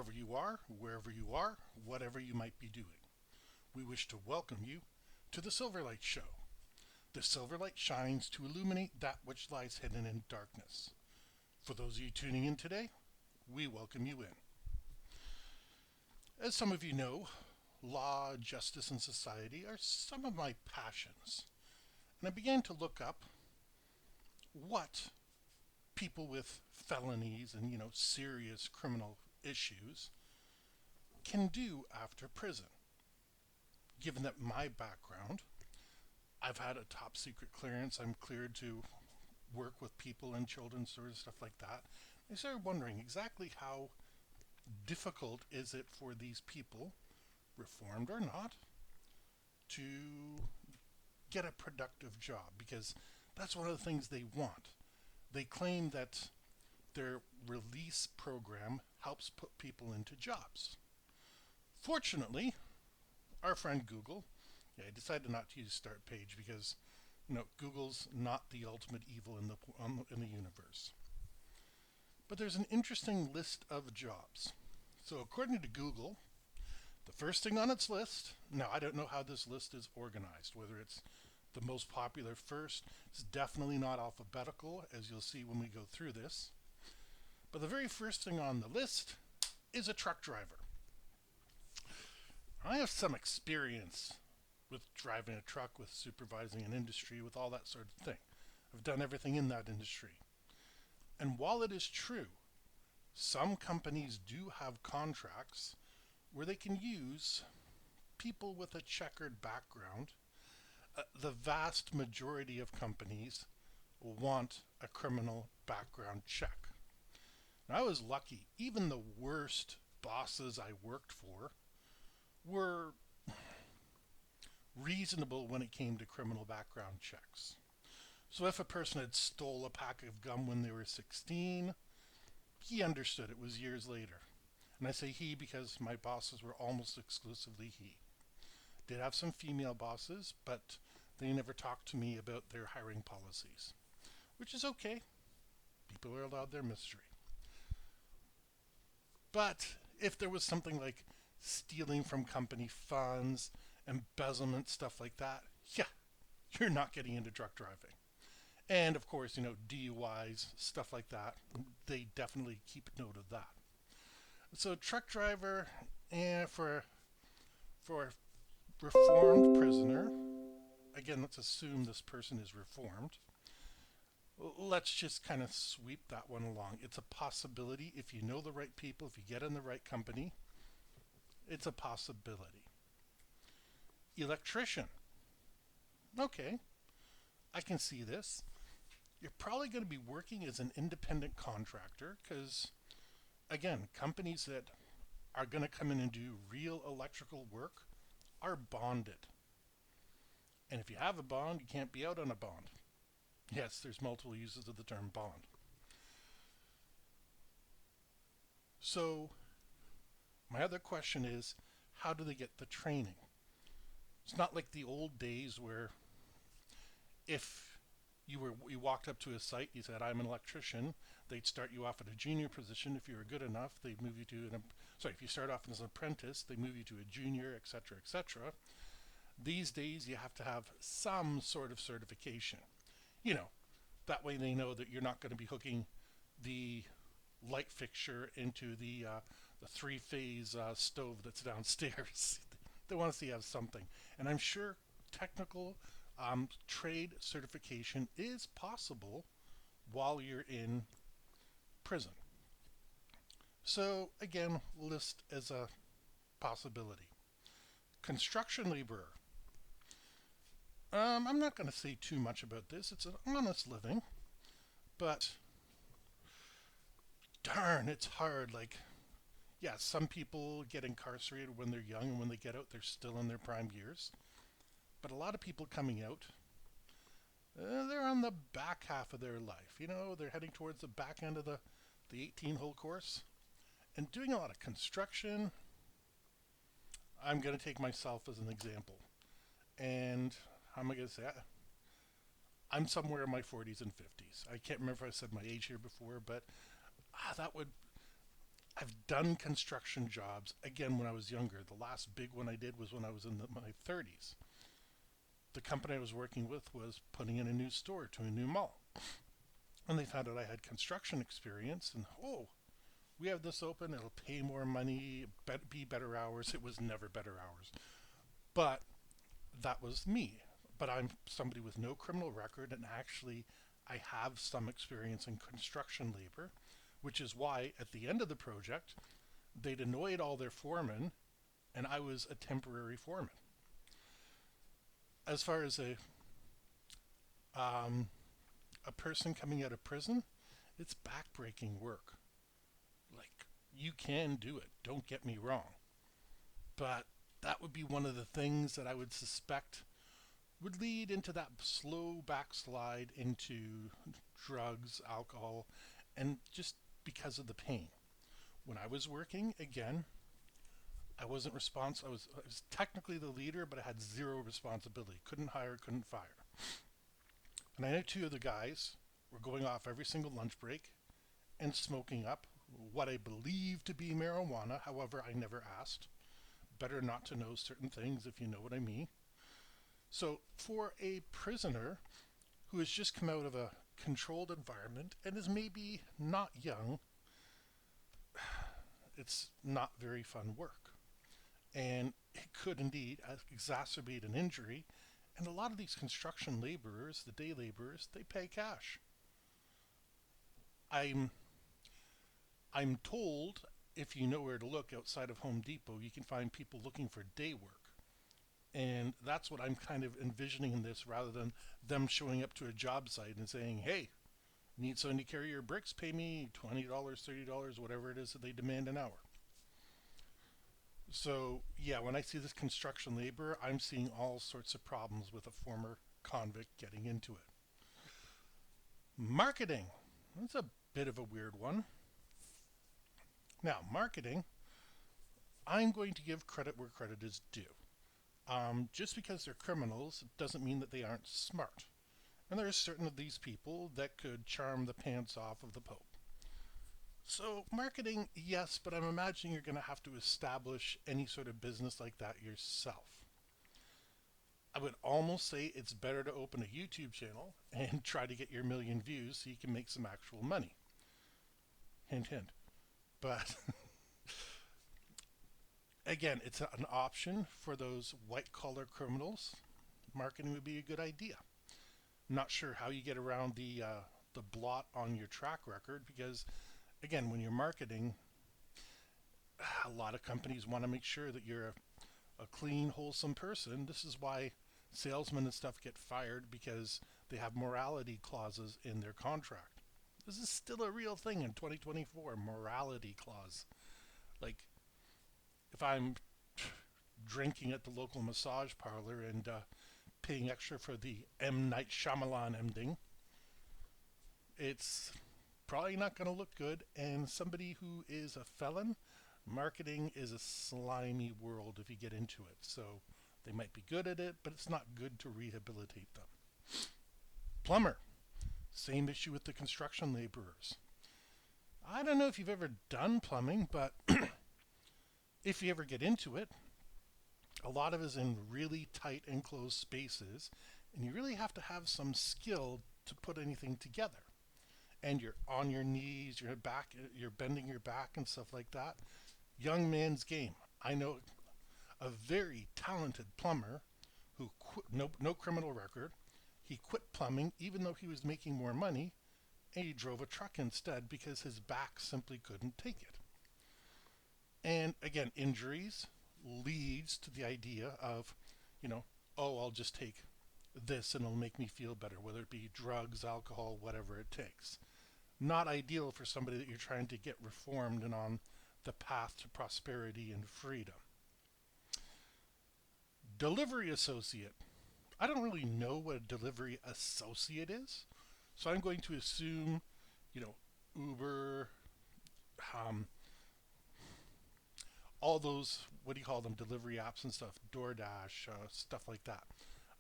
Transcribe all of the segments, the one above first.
whoever you are, wherever you are, whatever you might be doing. We wish to welcome you to the Silverlight Show. The Silverlight shines to illuminate that which lies hidden in darkness. For those of you tuning in today, we welcome you in. As some of you know, law, justice, and society are some of my passions. And I began to look up what people with felonies and, serious criminal issues can do after prison. Given that my background, I've had a top secret clearance, I'm cleared to work with people and children, sort of stuff like that. I started wondering exactly how difficult is it for these people, reformed or not, to get a productive job, because that's one of the things they want. They claim that their release program helps put people into jobs. Fortunately, our friend Google, I decided not to use start page because Google's not the ultimate evil in the universe. But there's an interesting list of jobs. So according to Google, the first thing on its list, now I don't know how this list is organized, whether it's the most popular first. It's definitely not alphabetical, as you'll see when we go through this. But the very first thing on the list is a truck driver. I have some experience with driving a truck, with supervising an industry, with all that sort of thing. I've done everything in that industry. And while it is true, some companies do have contracts where they can use people with a checkered background. The vast majority of companies want a criminal background check. Now, I was lucky. Even the worst bosses I worked for were reasonable when it came to criminal background checks. So if a person had stole a pack of gum when they were 16, he understood it was years later. And I say he because my bosses were almost exclusively he. Did have some female bosses, but they never talked to me about their hiring policies, which is okay. People are allowed their mystery. But if there was something like stealing from company funds, embezzlement, stuff like that, yeah, you're not getting into truck driving. And of course, DUIs, stuff like that, they definitely keep note of that. So truck driver, and for a reformed prisoner, again, let's assume this person is reformed. Let's just kind of sweep that one along. It's a possibility if you know the right people, if you get in the right company, it's a possibility. Electrician. Okay, I can see this. You're probably going to be working as an independent contractor because, again, companies that are going to come in and do real electrical work are bonded. And if you have a bond, you can't be out on a bond. Yes, there's multiple uses of the term bond. So, my other question is, how do they get the training? It's not like the old days where if you walked up to a site, you said, I'm an electrician, they'd start you off at a junior position. If you were good enough, they'd move you to if you start off as an apprentice, they move you to a junior, etc., etc. These days, you have to have some sort of certification. That way they know that you're not going to be hooking the light fixture into the three-phase stove that's downstairs. They want to see you have something. And I'm sure technical trade certification is possible while you're in prison. So again, list as a possibility. Construction laborer. I'm not going to say too much about this. It's an honest living, but darn, it's hard. Some people get incarcerated when they're young, and when they get out, they're still in their prime years. But a lot of people coming out, they're on the back half of their life. They're heading towards the back end of the 18-hole course and doing a lot of construction. I'm going to take myself as an example. And how am I going to say it? I'm somewhere in my 40s and 50s. I can't remember if I said my age here before, but that would I've done construction jobs again when I was younger. The last big one I did was when I was in my 30s. The company I was working with was putting in a new store to a new mall. And they found out I had construction experience, and oh, we have this open, it'll pay more money, be better hours. It was never better hours. But that was me. But I'm somebody with no criminal record, and actually, I have some experience in construction labor, which is why at the end of the project, they'd annoyed all their foremen, and I was a temporary foreman. As far as um, a person coming out of prison, it's backbreaking work. Like, you can do it, don't get me wrong. But that would be one of the things that I would suspect would lead into that slow backslide into drugs, alcohol, and just because of the pain. When I was working, again, I wasn't responsible. I was technically the leader, but I had zero responsibility. Couldn't hire, couldn't fire. And I know two of the guys were going off every single lunch break and smoking up what I believe to be marijuana. However, I never asked. Better not to know certain things if you know what I mean. So, for a prisoner who has just come out of a controlled environment and is maybe not young, it's not very fun work. And it could indeed exacerbate an injury. And a lot of these construction laborers, the day laborers, they pay cash. I'm I'm told if you know where to look outside of Home Depot, you can find people looking for day work. And that's what I'm kind of envisioning in this rather than them showing up to a job site and saying, hey, need someone to carry your bricks, pay me $20, $30, whatever it is that they demand an hour. So, yeah, when I see this construction labor, I'm seeing all sorts of problems with a former convict getting into it. Marketing. That's a bit of a weird one. Now, marketing, I'm going to give credit where credit is due. Just because they're criminals doesn't mean that they aren't smart. And there are certain of these people that could charm the pants off of the Pope. So, marketing, yes, but I'm imagining you're going to have to establish any sort of business like that yourself. I would almost say it's better to open a YouTube channel and try to get your million views so you can make some actual money. Hint, hint. But again, it's an option for those white collar criminals. Marketing would be a good idea. I'm not sure how you get around the blot on your track record because, again, when you're marketing, a lot of companies want to make sure that you're a clean, wholesome person. This is why salesmen and stuff get fired because they have morality clauses in their contract. This is still a real thing in 2024, morality clause. Like, if I'm drinking at the local massage parlor and paying extra for the M. Night Shyamalan ending, it's probably not going to look good. And somebody who is a felon, marketing is a slimy world if you get into it. So they might be good at it, but it's not good to rehabilitate them. Plumber. Same issue with the construction laborers. I don't know if you've ever done plumbing, but if you ever get into it, a lot of it is in really tight enclosed spaces, and you really have to have some skill to put anything together. And you're on your knees, you're bending your back and stuff like that. Young man's game. I know a very talented plumber who quit, no criminal record. He quit plumbing even though he was making more money, and he drove a truck instead because his back simply couldn't take it. And again, injuries leads to the idea of, oh, I'll just take this and it'll make me feel better, whether it be drugs, alcohol, whatever it takes. Not ideal for somebody that you're trying to get reformed and on the path to prosperity and freedom. Delivery associate. I don't really know what a delivery associate is, so I'm going to assume, Uber, all those, what do you call them, delivery apps and stuff, DoorDash, stuff like that.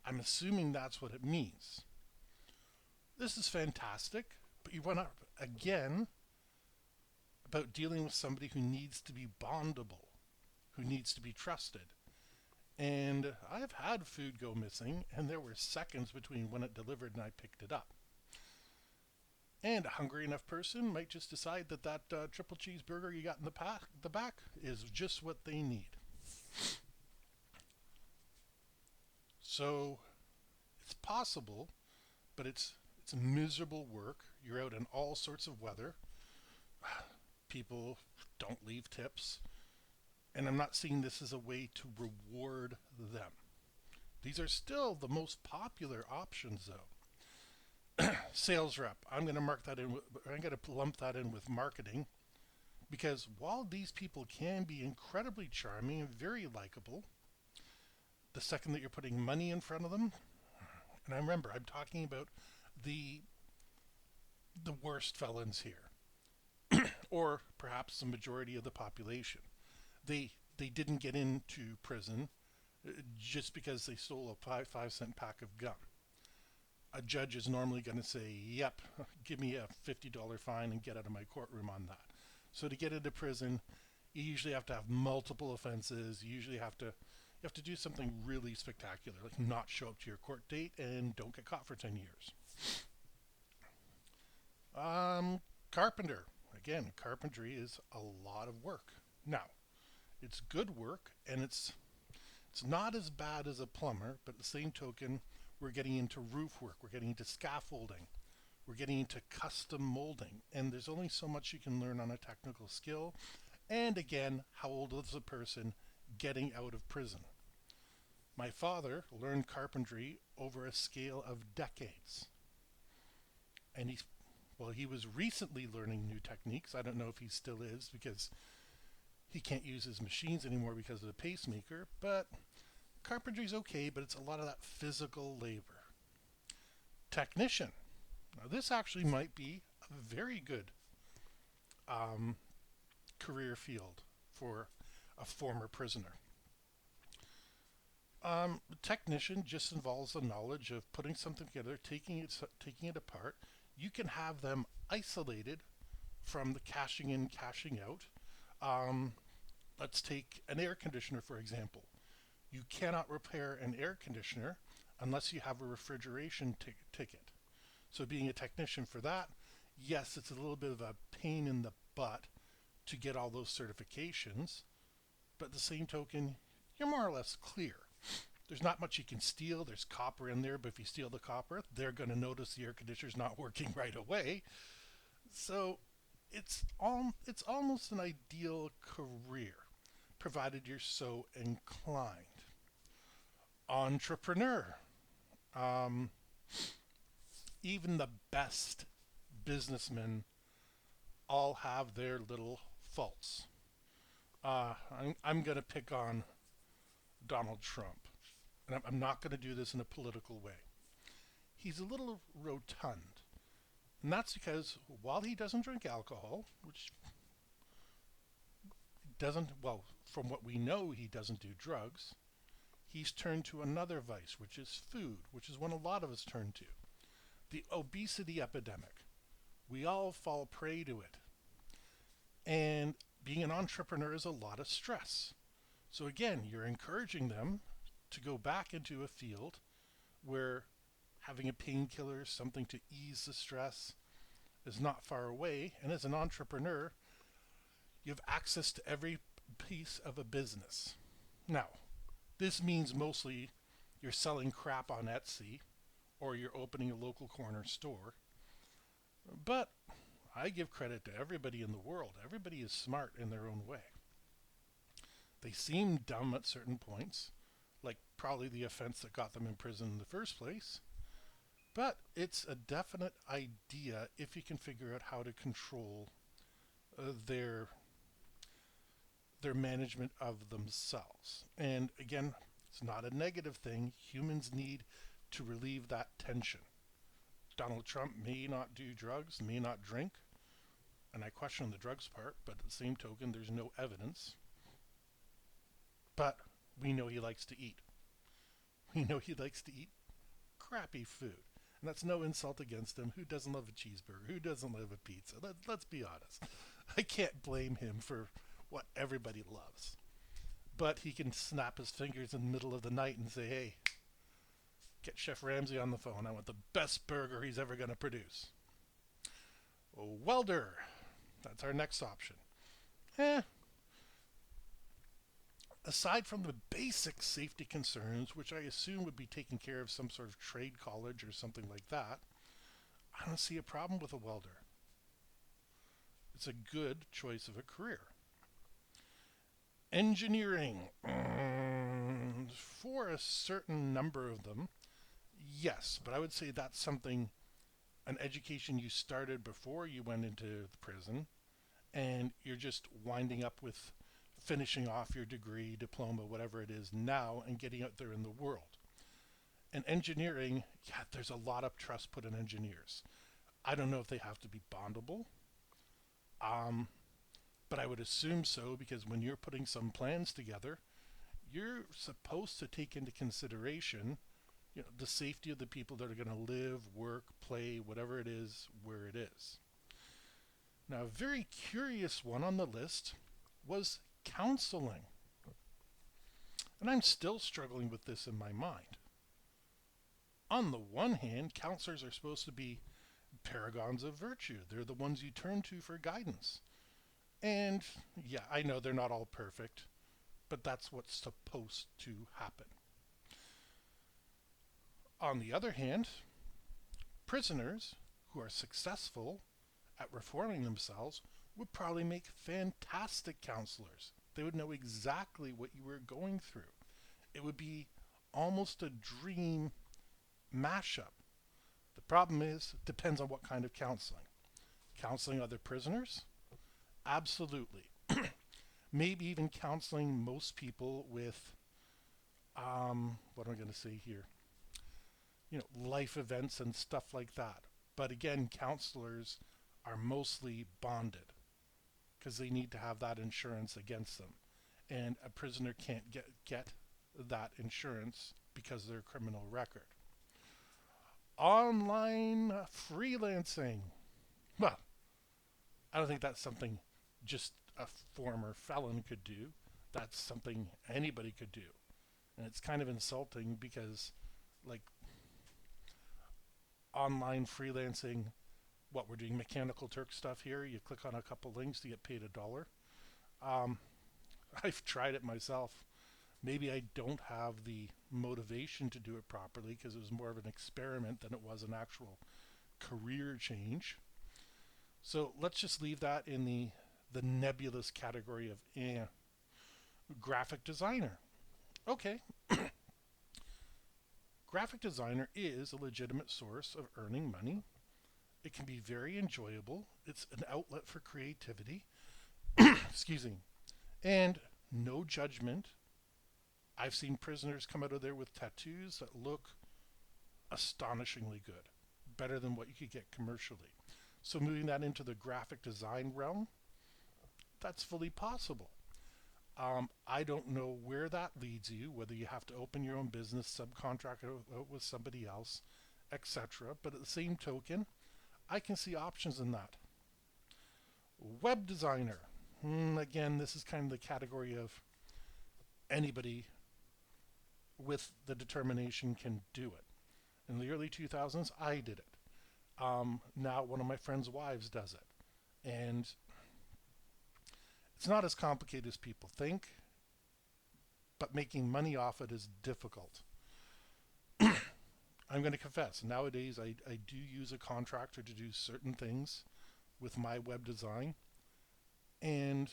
I'm assuming that's what it means. This is fantastic, but you want to, again, about dealing with somebody who needs to be bondable, who needs to be trusted. And I've had food go missing, and there were seconds between when it delivered and I picked it up. And a hungry enough person might just decide that triple cheeseburger you got in the back is just what they need. So it's possible, but it's miserable work. You're out in all sorts of weather. People don't leave tips. And I'm not seeing this as a way to reward them. These are still the most popular options, though. Sales rep. I'm going to lump that in with marketing, because while these people can be incredibly charming and very likable, the second that you're putting money in front of them, and I remember I'm talking about the worst felons here, or perhaps the majority of the population. They didn't get into prison just because they stole a 5 cent pack of gum. A judge is normally going to say, yep, give me a $50 fine and get out of my courtroom on that. So to get into prison, you usually have to have multiple offenses. You usually have to do something really spectacular, like not show up to your court date and don't get caught for 10 years. Carpenter. Again, carpentry is a lot of work. Now, it's good work, and it's not as bad as a plumber, but at the same token, we're getting into roof work, we're getting into scaffolding, we're getting into custom molding, and there's only so much you can learn on a technical skill. And again, how old is a person getting out of prison? My father learned carpentry over a scale of decades, and he was recently learning new techniques. I don't know if he still is, because he can't use his machines anymore because of the pacemaker, but carpentry's okay, but it's a lot of that physical labor. Technician. Now this actually might be a very good career field for a former prisoner. Technician just involves the knowledge of putting something together, taking it apart. You can have them isolated from the cashing in, cashing out. Let's take an air conditioner, for example. You cannot repair an air conditioner unless you have a refrigeration ticket. So being a technician for that, yes, it's a little bit of a pain in the butt to get all those certifications, but at the same token, you're more or less clear. There's not much you can steal. There's copper in there, but if you steal the copper, they're going to notice the air conditioner's not working right away. So it's almost an ideal career, provided you're so inclined. Entrepreneur. Even the best businessmen all have their little faults. I'm going to pick on Donald Trump. And I'm not going to do this in a political way. He's a little rotund. And that's because while he doesn't drink alcohol, which from what we know, he doesn't do drugs, he's turned to another vice, which is food, which is one a lot of us turn to. The obesity epidemic. We all fall prey to it. And being an entrepreneur is a lot of stress. So again, you're encouraging them to go back into a field where having a painkiller, something to ease the stress, is not far away. And as an entrepreneur, you have access to every piece of a business. Now, this means mostly you're selling crap on Etsy or you're opening a local corner store. But I give credit to everybody in the world. Everybody is smart in their own way. They seem dumb at certain points, like probably the offense that got them in prison in the first place. But it's a definite idea if you can figure out how to control their management of themselves. And again, it's not a negative thing. Humans need to relieve that tension. Donald Trump may not do drugs, may not drink, and I question the drugs part, but at the same token, there's no evidence. But we know he likes to eat. We know he likes to eat crappy food. And that's no insult against him. Who doesn't love a cheeseburger? Who doesn't love a pizza? Let's be honest. I can't blame him for what everybody loves. But he can snap his fingers in the middle of the night and say, hey, get Chef Ramsay on the phone. I want the best burger he's ever going to produce. A welder. That's our next option. Eh. Aside from the basic safety concerns, which I assume would be taken care of some sort of trade college or something like that, I don't see a problem with a welder. It's a good choice of a career. Engineering. For a certain number of them, yes, but I would say that's something, an education you started before you went into the prison, and you're just winding up with finishing off your degree, diploma, whatever it is now, and getting out there in the world. And engineering, yeah, there's a lot of trust put in engineers. I don't know if they have to be bondable, but I would assume so, because when you're putting some plans together, you're supposed to take into consideration, the safety of the people that are going to live, work, play, whatever it is, where it is. Now, a very curious one on the list was counseling. And I'm still struggling with this in my mind. On the one hand, counselors are supposed to be paragons of virtue. They're the ones you turn to for guidance. And yeah, I know they're not all perfect, but that's what's supposed to happen. On the other hand, prisoners who are successful at reforming themselves would probably make fantastic counselors. They would know exactly what you were going through. It would be almost a dream mashup. The problem is, it depends on what kind of counseling. Counseling other prisoners? Absolutely. Maybe even counseling most people with, what am I going to say here? Life events and stuff like that. But again, counselors are mostly bonded because they need to have that insurance against them. And a prisoner can't get that insurance because of their criminal record. Online freelancing. Well, I don't think that's something just a former felon could do. That's something anybody could do. And it's kind of insulting because, like, online freelancing, what we're doing Mechanical Turk stuff here, you click on a couple links to get paid $1. I've tried it myself. Maybe I don't have the motivation to do it properly because it was more of an experiment than it was an actual career change. So let's just leave that in the nebulous category of graphic designer. Okay. Graphic designer is a legitimate source of earning money. It can be very enjoyable. It's an outlet for creativity. Excuse me. And no judgment. I've seen prisoners come out of there with tattoos that look astonishingly good. Better than what you could get commercially. So moving that into the graphic design realm, that's fully possible. I don't know where that leads you, whether you have to open your own business, subcontract it out with somebody else, etc. But at the same token, I can see options in that. Web designer. Again, this is kind of the category of anybody with the determination can do it. In the early 2000s, I did it. Now one of my friend's wives does it. And it's not as complicated as people think, but making money off it is difficult. I'm going to confess, nowadays I do use a contractor to do certain things with my web design, and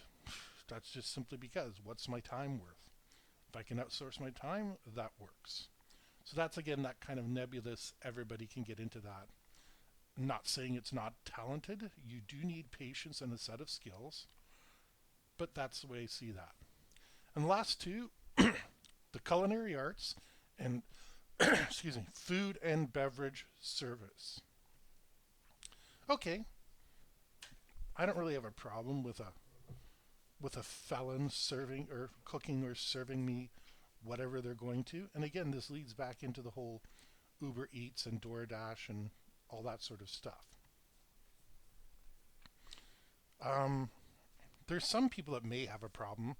that's just simply because, what's my time worth? If I can outsource my time, that works. So that's, again, that kind of nebulous, everybody can get into that. Not saying it's not talented. You do need patience and a set of skills, but that's the way I see that. And the last two, the culinary arts and excuse me, food and beverage service. Okay, I don't really have a problem with a felon serving or cooking or serving me whatever they're going to. And again, this leads back into the whole Uber Eats and DoorDash and all that sort of stuff. There's some people that may have a problem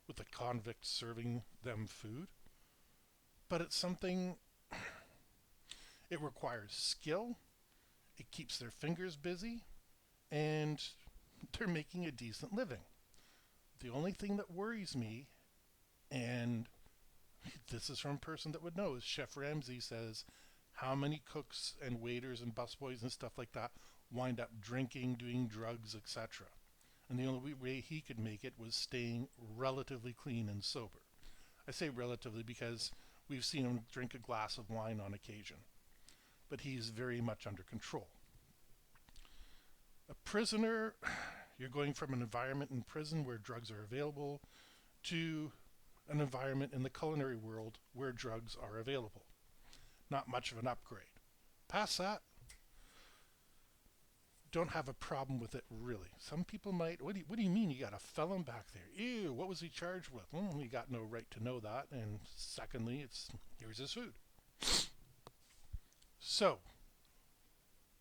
with a convict serving them food, but it's something, it requires skill, it keeps their fingers busy, and they're making a decent living. The only thing that worries me, and this is from a person that would know, is Chef Ramsay says how many cooks and waiters and busboys and stuff like that wind up drinking, doing drugs, etc. And the only way he could make it was staying relatively clean and sober. I say relatively because we've seen him drink a glass of wine on occasion, but he's very much under control. A prisoner, you're going from an environment in prison where drugs are available to an environment in the culinary world where drugs are available. Not much of an upgrade. Past that, don't have a problem with it really. Some people might, what do you mean you got a felon back there? Ew, what was he charged with? Well, we got no right to know that. And secondly, here's his food. So,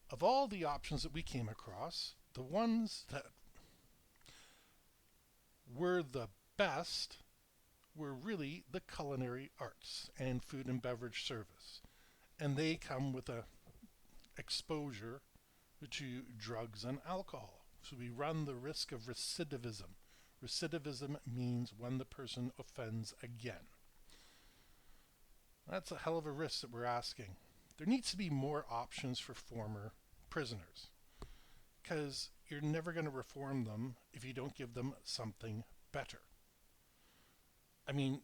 of all the options that we came across, the ones that were the best were really the culinary arts and food and beverage service. And they come with a exposure to drugs and alcohol. So we run the risk of recidivism. Recidivism means when the person offends again. That's a hell of a risk that we're asking. There needs to be more options for former prisoners, because you're never going to reform them if you don't give them something better. I mean,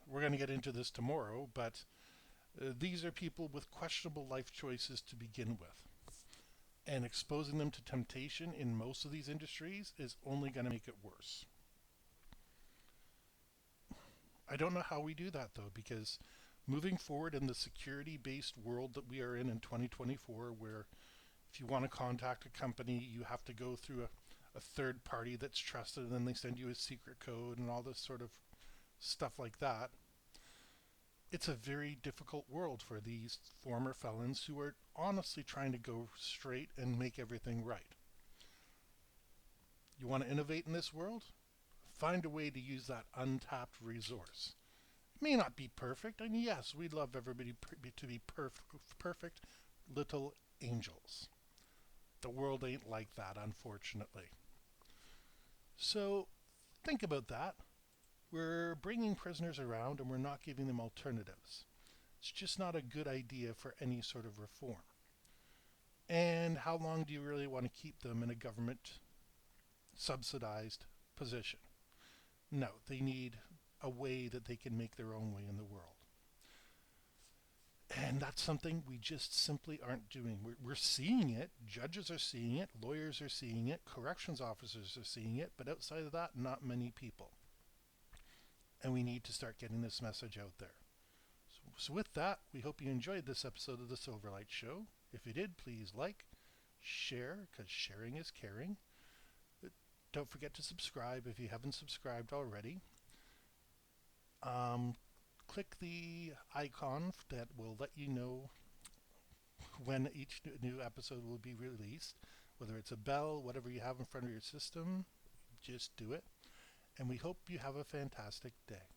we're going to get into this tomorrow, but these are people with questionable life choices to begin with. And exposing them to temptation in most of these industries is only going to make it worse. I don't know how we do that though, because moving forward in the security-based world that we are in 2024, where if you want to contact a company, you have to go through a third party that's trusted, and then they send you a secret code and all this sort of stuff like that. It's a very difficult world for these former felons who are honestly trying to go straight and make everything right. You want to innovate in this world? Find a way to use that untapped resource. It may not be perfect, and yes, we'd love everybody to be perfect little angels. The world ain't like that, unfortunately. So think about that. We're bringing prisoners around and we're not giving them alternatives. It's just not a good idea for any sort of reform. And how long do you really want to keep them in a government subsidized position? No, they need a way that they can make their own way in the world. And that's something we just simply aren't doing. We're seeing it. Judges are seeing it. Lawyers are seeing it. Corrections officers are seeing it. But outside of that, not many people. And we need to start getting this message out there. So with that, we hope you enjoyed this episode of the Silverlight Show. If you did, please like, share, because sharing is caring. Don't forget to subscribe if you haven't subscribed already. Click the icon that will let you know when each new episode will be released. Whether it's a bell, whatever you have in front of your system, just do it. And we hope you have a fantastic day.